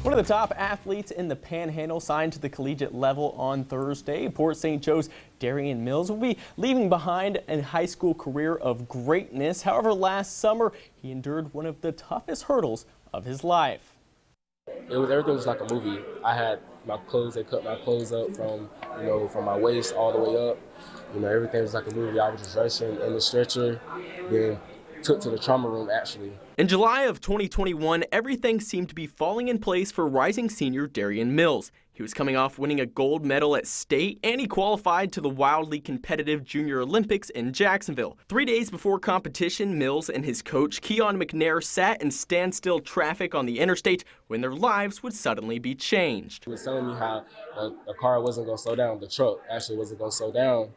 One of the top athletes in the Panhandle signed to the collegiate level on Thursday. Port St. Joe's Darian Mills will be leaving behind a high school career of greatness. However, last summer he endured one of the toughest hurdles of his life. Everything was like a movie. I had my clothes, they cut my clothes up from my waist all the way up. Everything was like a movie. I was just rushing in the stretcher, then took to the trauma room actually. In July of 2021, everything seemed to be falling in place for rising senior Darian Mills. He was coming off winning a gold medal at state, and he qualified to the wildly competitive Junior Olympics in Jacksonville. 3 days before competition, Mills and his coach, Keon McNair, sat in standstill traffic on the interstate when their lives would suddenly be changed. He was telling me how the car wasn't going to slow down. The truck actually wasn't going to slow down.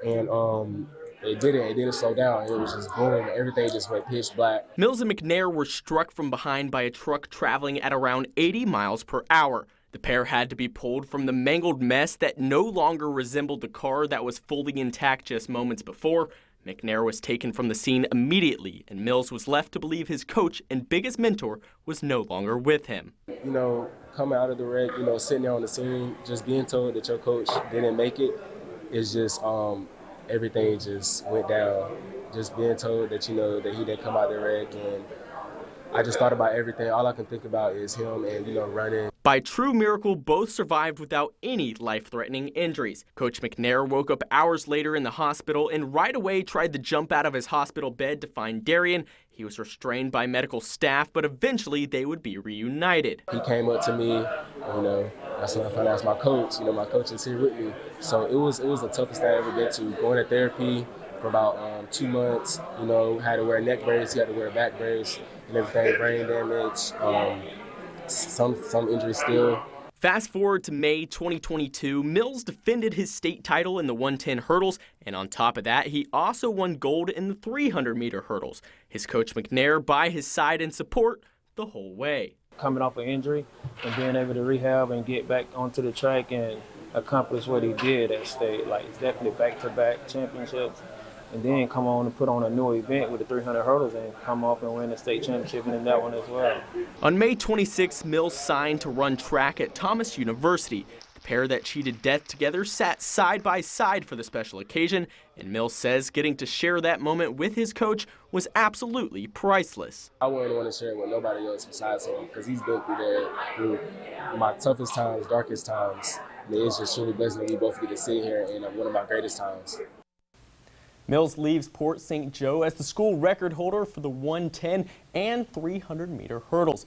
And it didn't slow down. It was just boom, everything just went pitch black. Mills and McNair were struck from behind by a truck traveling at around 80 miles per hour. The pair had to be pulled from the mangled mess that no longer resembled the car that was fully intact just moments before. McNair was taken from the scene immediately, and Mills was left to believe his coach and biggest mentor was no longer with him. Coming out of the wreck, sitting there on the scene, just being told that your coach didn't make it, is just everything just went down. Just being told that that he didn't come out of the wreck, and I just thought about everything. All I can think about is him and running. By true miracle, both survived without any life-threatening injuries. Coach McNair woke up hours later in the hospital and right away tried to jump out of his hospital bed to find Darian. He was restrained by medical staff, but eventually they would be reunited. He came up to me, that's when I found out it's my coach. My coach is here with me. So it was the toughest thing I ever been to. Going to therapy for about 2 months, had to wear a neck brace, he had to wear a back brace and everything, brain damage, some injuries still. Fast forward to May 2022, Mills defended his state title in the 110 hurdles, and on top of that, he also won gold in the 300-meter hurdles. His coach McNair by his side and support the whole way. Coming off an injury and being able to rehab and get back onto the track and accomplish what he did at state, it's definitely back-to-back championships. And then come on and put on a new event with the 300 hurdles and come off and win the state championship in that one as well. On May 26, Mills signed to run track at Thomas University. The pair that cheated death together sat side by side for the special occasion, and Mills says getting to share that moment with his coach was absolutely priceless. I wouldn't want to share it with nobody else besides him because he's been through my toughest times, darkest times. It's just truly blessed that we both get to sit here in one of my greatest times. Mills leaves Port St. Joe as the school record holder for the 110 and 300-meter hurdles.